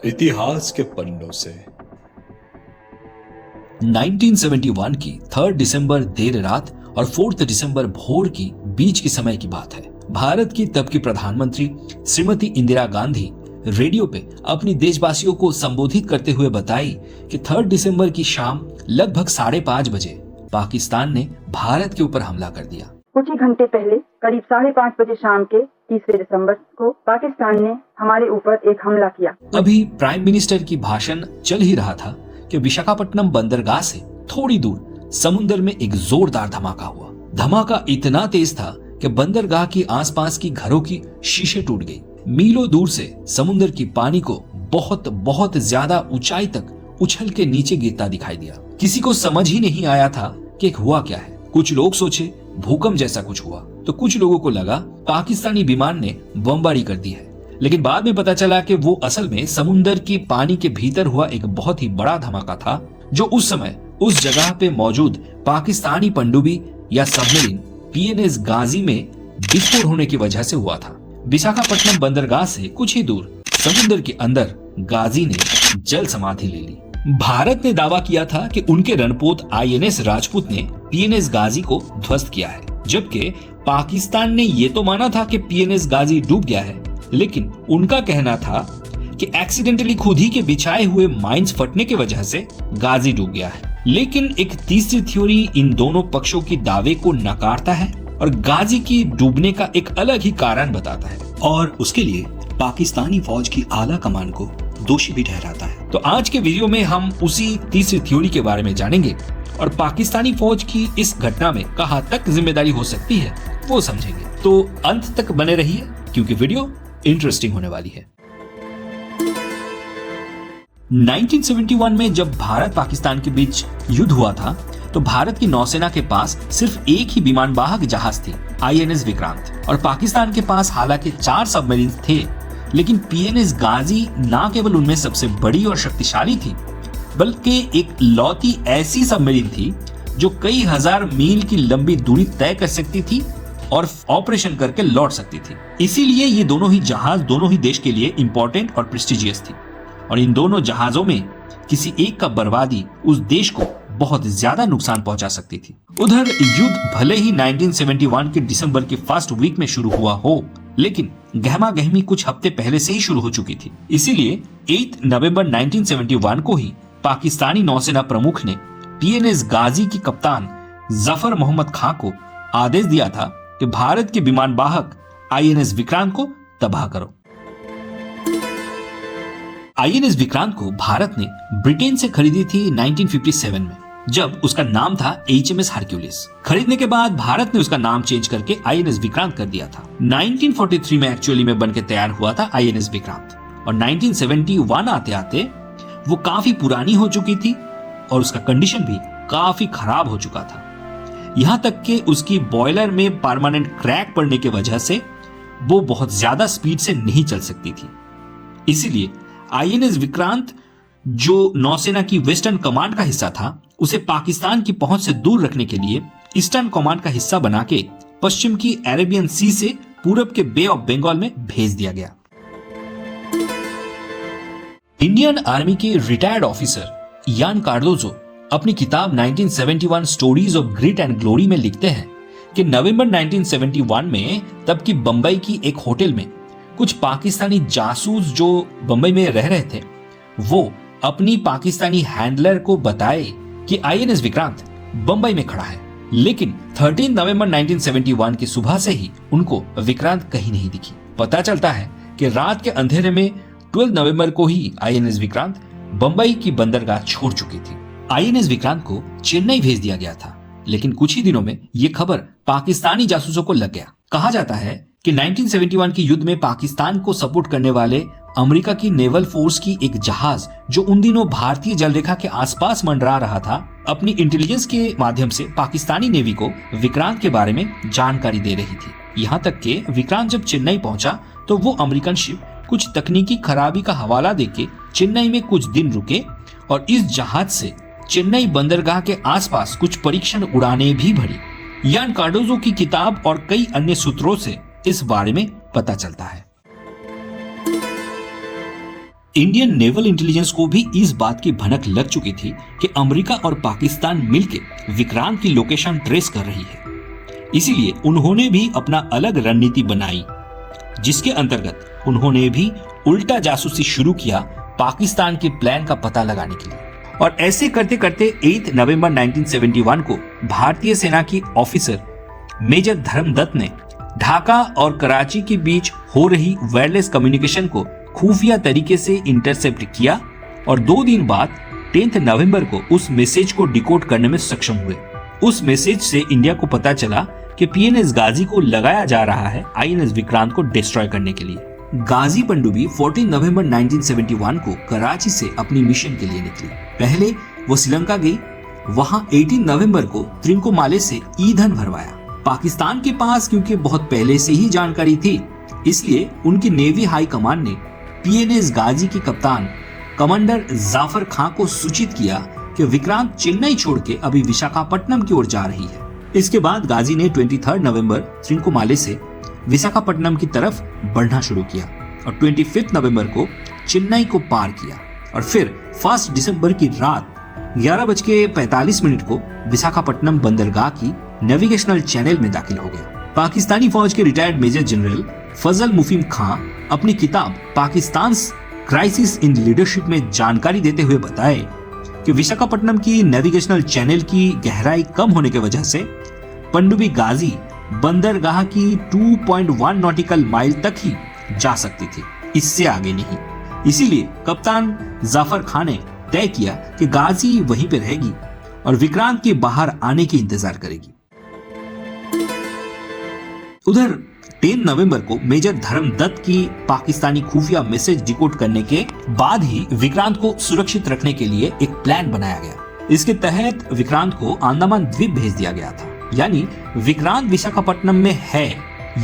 इतिहास के पन्नों से 1971 की 3 दिसंबर देर रात और 4 दिसंबर भोर की बीच के समय की बात है। भारत की तब की प्रधानमंत्री श्रीमती इंदिरा गांधी रेडियो पे अपनी देशवासियों को संबोधित करते हुए बताई कि 3 दिसंबर की शाम लगभग 5:30 बजे पाकिस्तान ने भारत के ऊपर हमला कर दिया। कुछ ही घंटे पहले करीब 5:30 बजे शाम के 3 दिसंबर को पाकिस्तान ने हमारे ऊपर एक हमला किया। अभी प्राइम मिनिस्टर की भाषण चल ही रहा था कि विशाखापट्टनम बंदरगाह से थोड़ी दूर समुद्र में एक जोरदार धमाका हुआ। धमाका इतना तेज था कि बंदरगाह की आसपास की घरों की शीशे टूट गई। मीलों दूर से समुद्र की पानी को बहुत बहुत ज्यादा ऊंचाई तक उछल के नीचे गिरता दिखाई दिया। किसी को समझ ही नहीं आया था कि हुआ क्या है। कुछ लोग सोचे भूकंप जैसा कुछ हुआ, तो कुछ लोगों को लगा पाकिस्तानी विमान ने बमबारी कर दी है। लेकिन बाद में पता चला कि वो असल में समुद्र की पानी के भीतर हुआ एक बहुत ही बड़ा धमाका था, जो उस समय उस जगह पे मौजूद पाकिस्तानी पनडुब्बी या सबमरीन पीएनएस गाजी में विस्फोट होने की वजह से हुआ था। विशाखापट्टनम बंदरगाह से कुछ ही दूर समुद्र के अंदर गाजी ने जल समाधि ले ली। भारत ने दावा किया था कि उनके रणपोत आईएनएस राजपूत ने पीएनएस गाजी को ध्वस्त किया है, जबकि पाकिस्तान ने ये तो माना था कि पीएनएस गाजी डूब गया है, लेकिन उनका कहना था कि एक्सीडेंटली खुद ही के बिछाए हुए माइंस फटने की वजह से गाजी डूब गया है। लेकिन एक तीसरी थ्योरी इन दोनों पक्षों की दावे को नकारता है और गाजी की डूबने का एक अलग ही कारण बताता है, और उसके लिए पाकिस्तानी फौज की आला कमान को दोषी भी ठहराता है। तो आज के वीडियो में हम उसी तीसरी थ्योरी के बारे में जानेंगे और पाकिस्तानी फौज की इस घटना में कहां तक जिम्मेदारी हो सकती है वो समझेंगे। तो अंत तक बने रहिए क्योंकि वीडियो इंटरेस्टिंग होने वाली है। 1971 में जब भारत पाकिस्तान के बीच युद्ध हुआ था, तो भारत की नौसेना के पास सिर्फ एक ही विमान वाहक जहाज थी, आईएनएस विक्रांत, और पाकिस्तान के पास हालांकि 4 सबमरीन थे, लेकिन पीएनएस गाजी ना केवल उनमें सबसे बड़ी और शक्तिशाली थी, बल्कि एक लौती ऐसी सबमरीन थी जो कई हजार मील की लंबी दूरी तय कर सकती थी और ऑपरेशन करके लौट सकती थी। इसीलिए ये दोनों ही जहाज दोनों ही देश के लिए इंपॉर्टेंट और प्रेस्टिजियस थी, और इन दोनों जहाजों में किसी एक का बर्बादी उस देश को बहुत ज्यादा नुकसान पहुंचा सकती थी। उधर युद्ध भले ही 1971 के दिसंबर के फर्स्ट वीक में शुरू हुआ हो, लेकिन गहमा गहमी कुछ हफ्ते पहले से ही शुरू हो चुकी थी। इसीलिए 8 नवंबर 1971 को ही पाकिस्तानी नौसेना प्रमुख ने पीएनएस गाजी की कप्तान जफर मोहम्मद खां को आदेश दिया था कि भारत के विमान वाहक आईएनएस विक्रांत को तबाह करो। आईएनएस विक्रांत को भारत ने ब्रिटेन से खरीदी थी 1957 में, जब उसका नाम था एचएमएस हरक्यूलिस। खरीदने के बाद भारत ने उसका नाम चेंज करके आईएनएस विक्रांत कर दिया था। 1943 में एक्चुअली में बनके तैयार हुआ था आईएनएस विक्रांत, और 1971 आते आते वो काफी पुरानी हो चुकी थी और उसका कंडीशन भी काफी खराब हो चुका था। यहाँ तक कि उसकी बॉयलर में परमानेंट क्रैक पड़ने की वजह से वो बहुत ज्यादा स्पीड से नहीं चल सकती थी। इसीलिए आईएनएस विक्रांत, जो नौसेना की वेस्टर्न कमांड का हिस्सा था, उसे पाकिस्तान की पहुंच से दूर रखने के लिए ईस्टर्न कमांड का हिस्सा बना के पश्चिम की अरेबियन सी से पूरब के बे ऑफ बंगाल में भेज दिया गया। इंडियन आर्मी के रिटायर्ड ऑफिसर यान कार्डोजो अपनी किताब 1971 stories of grit and glory में लिखते हैं कि नवंबर 1971 में तब की बंबई की एक होटल में कुछ पाकिस्तानी जासूस जो बंबई में रह रहे थे, वो अपनी पाकिस्तानी हैंडलर को बताए कि आईएनएस विक्रांत बंबई में खड़ा है। लेकिन 13 नवंबर 1971 की सुबह से ही उनको विक्रांत कहीं नहीं दिखी। पता चलता है कि रात के अंधेरे में 12 नवंबर को ही आईएनएस विक्रांत बंबई की बंदरगाह छोड़ चुकी थी। आईएनएस विक्रांत को चेन्नई भेज दिया गया था, लेकिन कुछ ही दिनों में ये खबर पाकिस्तानी जासूसों को लग गया। कहा जाता है कि 1971 के युद्ध में पाकिस्तान को सपोर्ट करने वाले अमेरिका की नेवल फोर्स की एक जहाज, जो उन दिनों भारतीय जलरेखा के आसपास मंडरा रहा था, अपनी इंटेलिजेंस के माध्यम से पाकिस्तानी नेवी को विक्रांत के बारे में जानकारी दे रही थी। यहाँ तक कि विक्रांत जब चेन्नई पहुंचा तो वो अमेरिकन शिप कुछ तकनीकी खराबी का हवाला देके चेन्नई में कुछ दिन रुके और इस जहाज से चेन्नई बंदरगाह के आसपास कुछ परीक्षण उड़ानें भी भरी। यान कार्डोजो की किताब और कई अन्य सूत्रों से इस बारे में पता चलता है। इंडियन नेवल इंटेलिजेंस को भी इस बात की भनक लग चुकी थी कि अमेरिका और पाकिस्तान मिलकर विक्रांत की लोकेशन ट्रेस कर रही है। इसीलिए उन्होंने भी अपना अलग रणनीति बनाई, जिसके अंतर्गत उन्होंने भी उल्टा जासूसी शुरू किया पाकिस्तान के प्लान का पता लगाने के लिए। और ऐसे करते करते 8 नवंबर 1971 को भारतीय सेना की ऑफिसर मेजर धर्मदत्त ने ढाका और कराची के बीच हो रही वायरलेस कम्युनिकेशन को खुफिया तरीके से इंटरसेप्ट किया और 2 दिन बाद 10 नवंबर को उस मैसेज को डिकोड करने में सक्षम हुए। उस मैसेज से इंडिया को पता चला कि पीएनएस गाजी को लगाया जा रहा है आईएनएस विक्रांत को डिस्ट्रॉय करने के लिए। गाजी पनडुब्बी 14 नवंबर 1971 को कराची से अपनी मिशन के लिए निकली। पहले वो श्रीलंका गई, वहां 18 नवंबर को त्रिंकोमाले से ईंधन भरवाया। पाकिस्तान के पास क्योंकि बहुत पहले से ही जानकारी थी, इसलिए उनकी नेवी हाई कमांड ने पीएनएस गाजी के कप्तान कमांडर जाफर खां को सूचित किया कि विक्रांत चेन्नई छोड़ के अभी विशाखापट्टनम की ओर जा रही है। इसके बाद गाजी ने 23 नवंबर त्रिंकोमाले से विशाखापट्टनम की तरफ बढ़ना शुरू किया और 25 नवंबर को चेन्नई को पार किया और फिर 1 दिसंबर की रात 11:45 को विशाखापट्टनम बंदरगाह की नेविगेशनल चैनल में दाखिल हो गया। पाकिस्तानी फौज के रिटायर्ड मेजर जनरल फजल मुफीम खां अपनी किताब पाकिस्तान क्राइसिस इन लीडरशिप में जानकारी देते हुए बताए कि विशाखापट्टनम की नेविगेशनल चैनल की गहराई कम होने की वजह से पनडुब्बी गाजी बंदरगाह की 2.1 नॉटिकल माइल तक ही जा सकती थी, इससे आगे नहीं। इसीलिए कप्तान जाफर खान ने तय किया कि गाजी वहीं पे रहेगी और विक्रांत के बाहर आने की इंतजार करेगी। उधर 10 नवंबर को मेजर धर्मदत्त की पाकिस्तानी खुफिया मैसेज डिकोड करने के बाद ही विक्रांत को सुरक्षित रखने के लिए एक प्लान बनाया गया। इसके तहत विक्रांत को अंडमान द्वीप भेज दिया गया था, यानी विक्रांत विशाखापट्टनम में है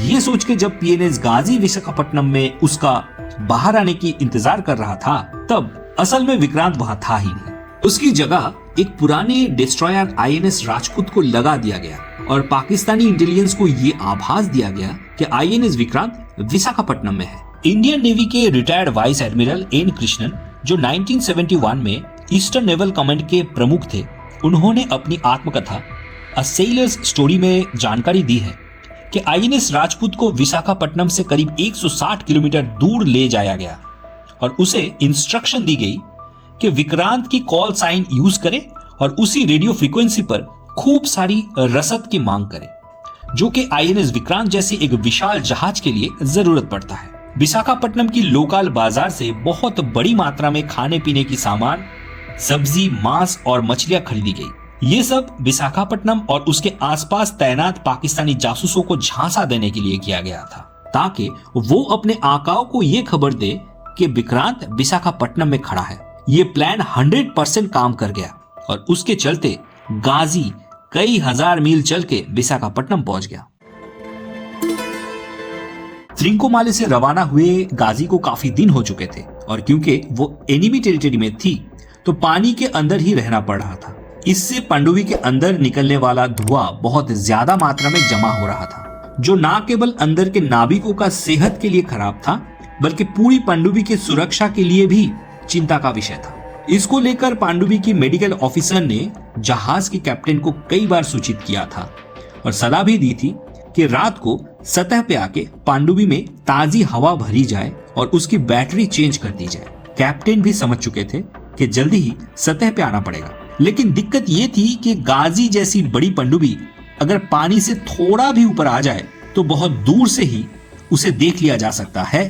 ये सोच के जब पीएनएस गाजी विशाखापट्टनम में उसका बाहर आने की इंतजार कर रहा था, तब असल में विक्रांत वहां था ही नहीं। उसकी जगह एक पुराने डिस्ट्रॉयर आईएनएस राजपूत को लगा दिया गया और पाकिस्तानी इंटेलिजेंस को ये आभास दिया गया कि आईएनएस विक्रांत विशाखापट्टनम में है। इंडियन नेवी के retired vice admiral N Krishnan, जो 1971 में ईस्टर्न नेवल कमांड के प्रमुख थे, उन्होंने अपनी आत्मकथा अ सेलर्स स्टोरी में जानकारी दी है कि आईएनएस राजपूत को विशाखापट्टनम से करीब 160 किलोमीटर दूर ले जाया गया और उसे इंस्ट्रक्शन दी गई कि विक्रांत की कॉल साइन यूज करे और उसी रेडियो फ्रीक्वेंसी पर खूब सारी रसद की मांग करे, जो कि आईएनएस विक्रांत जैसे एक विशाल जहाज के लिए जरूरत पड़ता है। विशाखापट्टनम की लोकल बाजार से बहुत बड़ी मात्रा में खाने पीने की सामान, सब्जी, मांस और मछलियां खरीदी गई। ये सब विशाखापट्टनम और उसके आसपास तैनात पाकिस्तानी जासूसों को झांसा देने के लिए किया गया था, ताकि वो अपने आकाओं को ये खबर दे कि विक्रांत विशाखापट्टनम में खड़ा है। ये प्लान 100% काम कर गया और उसके चलते गाजी कई हजार मील चल के विशाखापट्टनम पहुंच गया। त्रिंकोमाले से रवाना हुए गाजी को काफी दिन हो चुके थे और क्योंकि वो एनिमी टेरिटरी में थी तो पानी के अंदर ही रहना पड़ रहा था। इससे पनडुब्बी के अंदर निकलने वाला धुआं बहुत ज्यादा मात्रा में जमा हो रहा था, जो न केवल अंदर के नाविकों का सेहत के लिए खराब था, बल्कि पूरी पनडुब्बी की सुरक्षा के लिए भी चिंता का विषय था। इसको लेकर पनडुब्बी की मेडिकल ऑफिसर ने जहाज के कैप्टन को कई बार सूचित किया था और सलाह भी दी थी कि रात को सतह पे आके पनडुब्बी में ताजी हवा भरी जाए और उसकी बैटरी चेंज कर दी जाए। कैप्टन भी समझ चुके थे कि जल्दी ही सतह पे आना पड़ेगा, लेकिन दिक्कत ये थी कि गाजी जैसी बड़ी पनडुब्बी अगर पानी से थोड़ा भी ऊपर आ जाए तो बहुत दूर से ही उसे देख लिया जा सकता है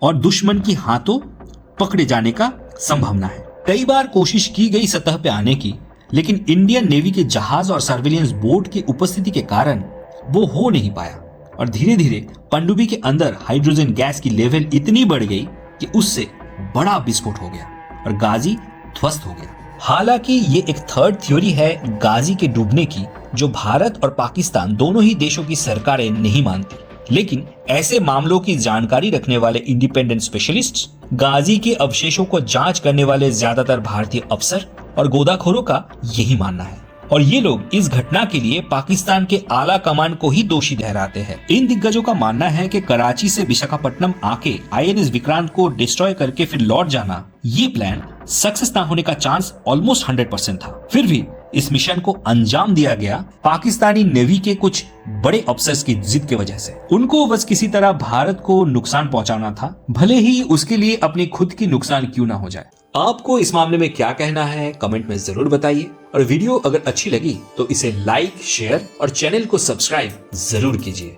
और दुश्मन की हाथों पकड़े जाने का संभावना है। कई बार कोशिश की गई सतह पे आने की, लेकिन इंडियन नेवी के जहाज और सर्विलेंस बोट की उपस्थिति के कारण वो हो नहीं पाया और धीरे धीरे पनडुब्बी के अंदर हाइड्रोजन गैस की लेवल इतनी बढ़ गई कि उससे बड़ा विस्फोट हो गया और गाजी ध्वस्त हो गया। हालांकि ये एक थर्ड थ्योरी है गाजी के डूबने की, जो भारत और पाकिस्तान दोनों ही देशों की सरकारें नहीं मानती, लेकिन ऐसे मामलों की जानकारी रखने वाले इंडिपेंडेंट स्पेशलिस्ट्स, गाजी के अवशेषों को जांच करने वाले ज्यादातर भारतीय अफसर और गोदाखोरों का यही मानना है। और ये लोग इस घटना के लिए पाकिस्तान के आला कमान को ही दोषी ठहराते हैं। इन दिग्गजों का मानना है कि कराची से विशाखापट्टनम आके INS विक्रांत को डिस्ट्रॉय करके फिर लौट जाना, ये प्लान सक्सेस ना होने का चांस ऑलमोस्ट 100% था। फिर भी इस मिशन को अंजाम दिया गया पाकिस्तानी नेवी के कुछ बड़े अफसर्स की जिद की वजह से। उनको बस किसी तरह भारत को नुकसान पहुंचाना था, भले ही उसके लिए अपनी खुद की नुकसान क्यों ना हो जाए। आपको इस मामले में क्या कहना है कमेंट में जरूर बताइए, और वीडियो अगर अच्छी लगी तो इसे लाइक, शेयर और चैनल को सब्सक्राइब जरूर कीजिए।